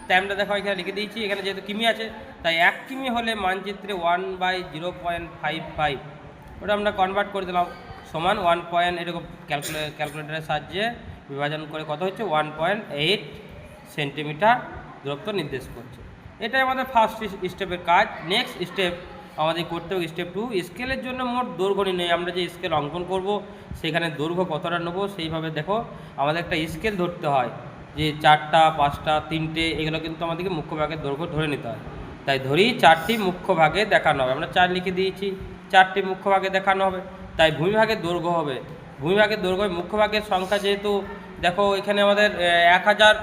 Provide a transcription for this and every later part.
তাই আমরা দেখো এখানে লিখে দিয়েছি, এখানে যেহেতু কিমি আছে তাই 1 কিমি হলে মানচিত্রে 1/0.55, ওটা আমরা কনভার্ট করে দিলাম সমান 1 পয়েন্ট, এরকম ক্যালকুলেটরের সাহায্যে বিভাজন করে কত হচ্ছে 1.8 সেন্টিমিটার দূরত্ব নির্দেশ করছে। এটাই আমাদের ফার্স্ট স্টেপের কাজ। নেক্সট স্টেপ আমাদের করতে হবে স্টেপ 2, স্কেলের জন্য মোট দৈর্ঘ্য নির্ণয়। আমরা যে স্কেল অঙ্কন করব সেখানে দৈর্ঘ্য কতটা নেবো সেইভাবে দেখো আমাদের একটা স্কেল ধরতে হয়, যে 4টা 5টা 3টে এগুলো কিন্তু আমাদেরকে মুখ্য ভাগের দৈর্ঘ্য ধরে নিতে হয়। তাই ধরি 4টি মুখ্য ভাগে দেখানো হবে, আমরা 4 লিখে দিয়েছি, 4টি মুখ্য ভাগে দেখানো হবে। তাই ভূমিভাগের দৈর্ঘ্য হবে, ভূমিভাগের দৈর্ঘ্য মুখ্য ভাগের সংখ্যা যেহেতু দেখো এখানে আমাদের 1000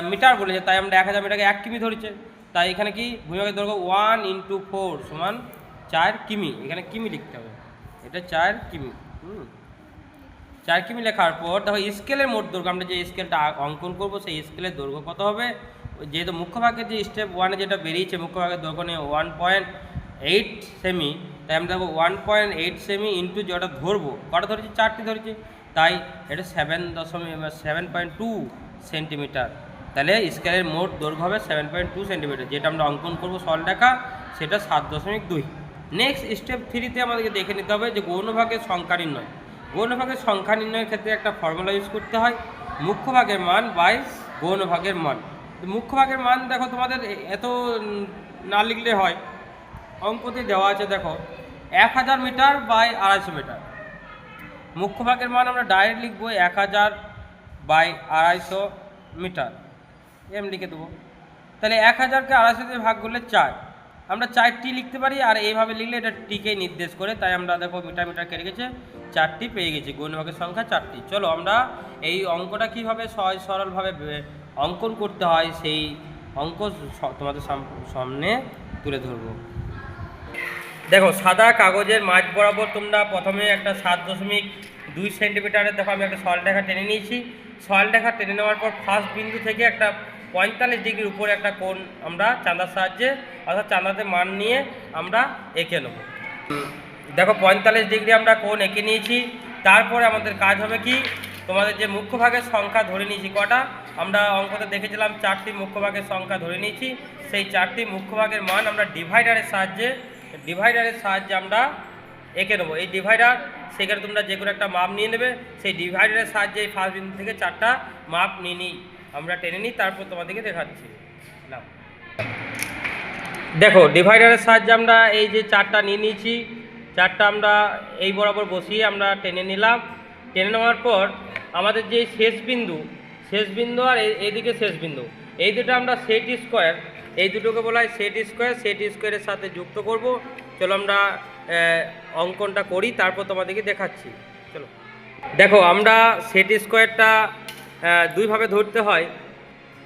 মিটার বলেছে, তাই আমরা 1000 মিটারকে 1 কিমি ধরেছে। তাই এখানে কি ভূমিভাগের দৈর্ঘ্য 1 × 4 সমান 4 কিমি, এখানে কিমি লিখতে হবে, এটা 4 কিমি। 4 কিমি লেখার পর দেখো স্কেলের মোট দৈর্ঘ্য, আমরা যে স্কেলটা অঙ্কন করব সেই স্কেলের দৈর্ঘ্য কত হবে, যেহেতু মুখ্য ভাগের যে স্টেপ 1-এ যেটা বেরিয়েছে মুখ্য ভাগের দৈর্ঘ্য নিয়ে 1.8 সেমি, তাই আমরা দেখো 1.8 সেমি ইন্টু যেটা ধরবো, কটা ধরেছি 4টি ধরেছি, তাই এটা 7.2 সেন্টিমিটার। তাহলে স্কেলের মোট দৈর্ঘ্য হবে 7.2 সেন্টিমিটার, যেটা আমরা অঙ্কন করবো সরলরেখা সেটা 7.2। নেক্সট স্টেপ 3-তে আমাদেরকে দেখে নিতে হবে যে গৌণভাগের সংখ্যা নির্ণয়। গৌণভাগের সংখ্যা নির্ণয়ের ক্ষেত্রে একটা ফর্মুলা ইউজ করতে হয়, মুখ্য ভাগের মান বাই গৌণভাগের মান। মুখ্য ভাগের মান দেখো তোমাদের এত না লিখলে হয়, অঙ্কতে দেওয়া আছে দেখো 1000 মিটার বাই 250 মিটার। মুখ্য ভাগের মান আমরা ডাইরেক্ট লিখবো 1000 বাই 250 মিটার, এম লিখে দেবো। তাহলে 1000কে 250 দিয়ে ভাগ করলে 4, আমরা 4টি লিখতে পারি, আর এইভাবে লিখলে এটা টিকে নির্দেশ করে, তাই আমরা দেখো মিটার মিটার কেটে গেছে 4টি পেয়ে গেছি, গৌণভাগের সংখ্যা 4টি। চলো আমরা এই অঙ্কটা কীভাবে সহজ সরলভাবে অঙ্কন করতে হয় সেই অঙ্ক তোমাদের সামনে তুলে ধরবো। দেখো সাদা কাগজের মাঝ বরাবর তোমরা প্রথমে একটা 7.2 সেন্টিমিটারের দেখো আমি একটা সরলরেখা টেনে নিয়েছি। সরলরেখা টেনে নেওয়ার পর ফার্স্ট বিন্দু থেকে একটা 45 ডিগ্রির উপরে একটা কোণ আমরা চাঁদার সাহায্যে অর্থাৎ চাঁদাতে মান নিয়ে আমরা এঁকে নেব। দেখো 45 ডিগ্রি আমরা কোণ এঁকে নিয়েছি। তারপরে আমাদের কাজ হবে কি, তোমাদের যে মুখ্য ভাগের সংখ্যা ধরে নিয়েছি কটা, আমরা অঙ্কতে দেখেছিলাম 4টি মুখ্য ভাগের সংখ্যা ধরে নিয়েছি, সেই 4টি মুখ্য ভাগের মান আমরা ডিভাইডারের সাহায্যে আমরা এঁকে নেবো। এই ডিভাইডার সেখানে তোমরা যে কোনো একটা মাপ নিয়ে নেবে, সেই ডিভাইডারের সাহায্যে এই ফার্স্ট বিন্দু থেকে 4টা মাপ নিই আমরা টেনে নিই, তারপর তোমাদেরকে দেখাচ্ছি। দেখো ডিভাইডারের সাহায্যে আমরা এই যে 4টা নিয়ে নিয়েছি, 4টা আমরা এই বরাবর বসিয়ে আমরা টেনে নিলাম। টেনে নেওয়ার পর আমাদের যে শেষ বিন্দু আর এইদিকে শেষ বিন্দু, এই দুটো আমরা সেট স্কোয়ার, এই দুটোকে বলা হয় সেট স্কোয়ারের সাথে যুক্ত করব। চলো আমরা অঙ্কনটা করি, তারপর তোমাদেরকে দেখাচ্ছি। চলো দেখো আমরা সেট স্কোয়ারটা দুইভাবে ধরতে হয়,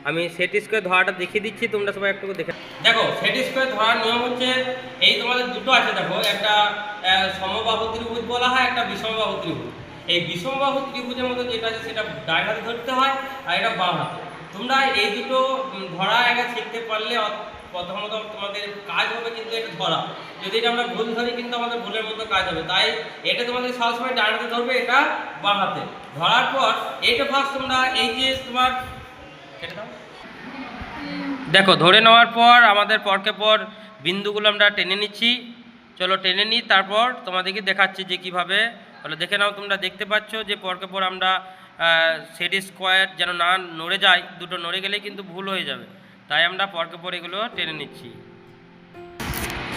আমি সেট স্কোয়ার ধরাটা দেখিয়ে দিচ্ছি, তোমরা সবাই একটু দেখে দেখো। সেট স্কোয়ার ধরার নিয়ম হচ্ছে এই তোমাদের দুটো আছে দেখো, একটা সমবাহু ত্রিভুজ বলা হয়, একটা বিষমবাহু ত্রিভুজ। এই বিষমবাহু ত্রিভুজের মধ্যে যেটা আছে সেটা ডান হাতে ধরতে হয় আর এটা বাম হাতে। তোমরা এই দুটো ধরা আগে শিখতে পারলে প্রথমত তোমাদের কাজ হবে কিন্তু এটা ধরা, যদি এটা আমরা ভুল ধরি কিন্তু আমাদের ভুলের মতো কাজ হবে। তাই এটা তোমাদের সবসময় ডান হাতে ধরবে, এটা বাম হাতে। ধরার পর এইটা ফার্স্ট তোমরা এই যে তোমার দেখো ধরে নেওয়ার পর আমাদের পরকে পর বিন্দুগুলো আমরা টেনে নিচ্ছি। চলো টেনে নিই, তারপর তোমাদেরকে দেখাচ্ছি যে কীভাবে। তাহলে দেখে নাও, তোমরা দেখতে পাচ্ছ যে পরকে পর আমরা সেট স্কোয়ার যেন না নড়ে যায়, দুটো নড়ে গেলে কিন্তু ভুল হয়ে যাবে, তাই আমরা পরকে পর এগুলো টেনে নিচ্ছি।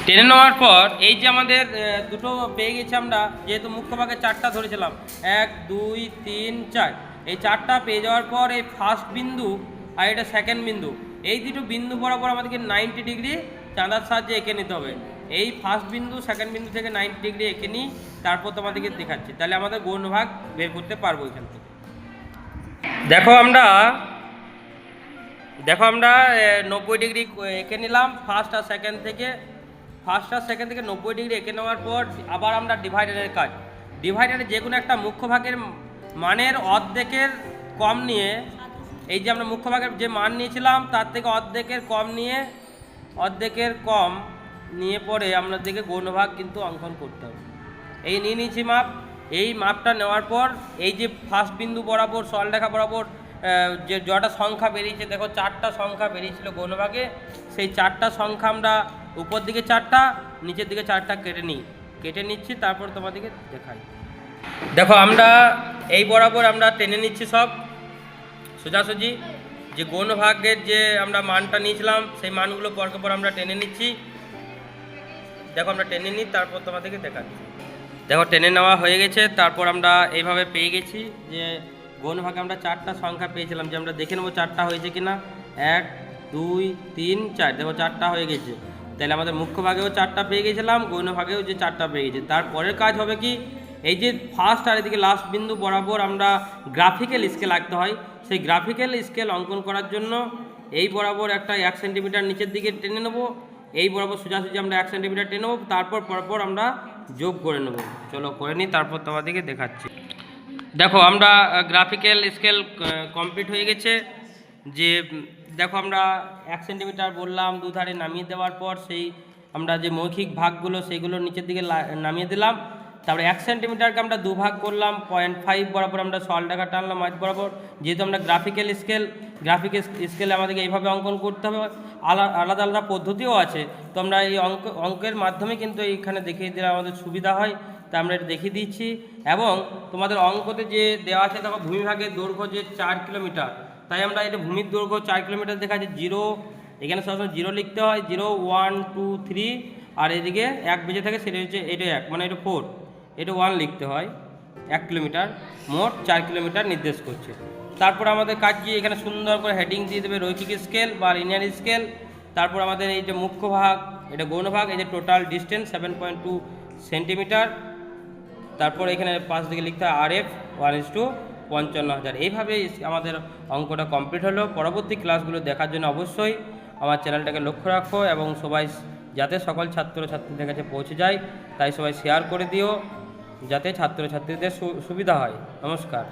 টেনে নেওয়ার পর এই যে আমাদের দুটো পেয়ে গেছি আমরা, যেহেতু মুখ্য ভাগে 4টা ধরেছিলাম 1 2 3 4, এই 4টা পেয়ে যাওয়ার পর এই ফার্স্ট বিন্দু আর এটা সেকেন্ড বিন্দু, এই দুটো বিন্দু বরাবর আমাদেরকে 90 ডিগ্রি চাঁদার সাহায্যে এঁকে নিতে হবে। এই ফার্স্ট বিন্দু সেকেন্ড বিন্দু থেকে 90 ডিগ্রি এঁকে নিই, তারপর তোমাদেরকে দেখাচ্ছি, তাহলে আমাদের গৌণভাগ বের করতে পারবো এখান থেকে। দেখো আমরা 90 ডিগ্রি এঁকে নিলাম ফার্স্ট আর সেকেন্ড থেকে 90 ডিগ্রি এঁকে নেওয়ার পর আবার আমরা ডিভাইডারের কাজ। ডিভাইডারে যে কোনো একটা মুখ্য ভাগের মানের অর্ধেকের কম নিয়ে, এই যে আমরা মুখ্য ভাগের যে মান নিয়েছিলাম তার থেকে অর্ধেকের কম নিয়ে পরে আমাদেরকে গৌণভাগ কিন্তু অঙ্কন করতে হবে। এই নিয়ে নিয়েছি মাপ, এই মাপটা নেওয়ার পর এই যে ফার্স্ট বিন্দু বরাবর সরলরেখা বরাবর যে যটা সংখ্যা বেরিয়েছে, দেখো 4টা সংখ্যা বেরিয়েছিল গৌণভাগে, সেই 4টা সংখ্যা আমরা উপর দিকে 4টা, নিচের দিকে 4টা কেটে নিচ্ছি, তারপর তোমাদেরকে দেখাই। দেখো আমরা এই বরাবর আমরা টেনে নিচ্ছি সব সোজাসুজি, যে গৌণভাগের যে আমরা মানটা নিয়েছিলাম সেই মানগুলো পরকে পর আমরা টেনে নিচ্ছি। দেখো আমরা টেনে নিই, তারপর তোমাদেরকে দেখাচ্ছি। দেখো টেনে নেওয়া হয়ে গেছে, তারপর আমরা এইভাবে পেয়ে গেছি যে গৌণভাগে আমরা 4টা সংখ্যা পেয়েছিলাম, যে আমরা দেখে নেবো 4টা হয়েছে কিনা। 1 2 3 4, দেখো 4টা হয়ে গেছে। তাহলে আমাদের মুখ্য ভাগেও 4টা পেয়ে গেছিলাম, গৌণভাগেও যে 4টা পেয়ে গেছে। তারপরের কাজ হবে কি, এই যে ফার্স্ট আর এদিকে লাস্ট বিন্দু বরাবর আমরা গ্রাফিক্যাল স্কেল আঁকতে হয়। সেই গ্রাফিক্যাল স্কেল অঙ্কন করার জন্য এই বরাবর একটা 1 সেন্টিমিটার নিচের দিকে টেনে নেবো, এই বরাবর সোজাসুজি আমরা 1 সেন্টিমিটার টেনে নেবো, তারপর পরপর আমরা যোগ করে নেব। চলো করে নিই, তারপর তোমাদেরকে দেখাচ্ছি। দেখো আমরা গ্রাফিক্যাল স্কেল কমপ্লিট হয়ে গেছে। যে দেখো আমরা 1 সেন্টিমিটার বললাম, দুধারে নামিয়ে দেওয়ার পর সেই আমরা যে মৌখিক ভাগগুলো সেইগুলো নিচের দিকে নামিয়ে দিলাম। তারপরে 1 সেন্টিমিটারকে আমরা দুভাগ করলাম, 0.5 বরাবর আমরা সলটাকা টানলাম মাঝ বরাবর। যেহেতু আমরা গ্রাফিক্যাল স্কেলে আমাদেরকে এইভাবে অঙ্কন করতে হবে, আলাদা আলাদা পদ্ধতিও আছে। তো আমরা এই অঙ্কের মাধ্যমে কিন্তু এইখানে দেখিয়ে দিলে আমাদের সুবিধা হয়, তা আমরা এটা দেখিয়ে দিচ্ছি। এবং তোমাদের অঙ্কতে যে দেওয়া আছে, দেখো ভূমিভাগের দৈর্ঘ্য যে 4 কিলোমিটার, তাই আমরা এটা ভূমির দৈর্ঘ্য 4 কিলোমিটার দেখা আছে। 0 এখানে সবসময় 0 লিখতে হয়, 0 1 2 3, আর এদিকে 1 বেজে থাকে, সেটা হচ্ছে এটা 1, মানে এটা 4, এটা 1 লিখতে হয়। 1 কিলোমিটার মোট 4 কিলোমিটার নির্দেশ করছে। তারপর আমাদের কাজ কি, এখানে সুন্দর করে হেডিং দিয়ে দেবে রৈখিক স্কেল বা লিনিয়ার স্কেল। তারপর আমাদের এই যে মুখ্য ভাগ, এটা গৌণভাগ, এই যে টোটাল ডিস্টেন্স 7.2 সেন্টিমিটার। তারপর এখানে পাশ দিকে লিখতে হয় RF 1:55,000। এইভাবেই আমাদের অঙ্কটা কমপ্লিট হলো। পরবর্তী ক্লাসগুলো দেখার জন্য অবশ্যই আমার চ্যানেলটাকে লক্ষ্য রাখো, এবং সবাই যাতে সকল ছাত্রছাত্রীদের কাছে পৌঁছে যায় তাই সবাই শেয়ার করে দিও, যাতে ছাত্রছাত্রীদের সুবিধা হয়। নমস্কার।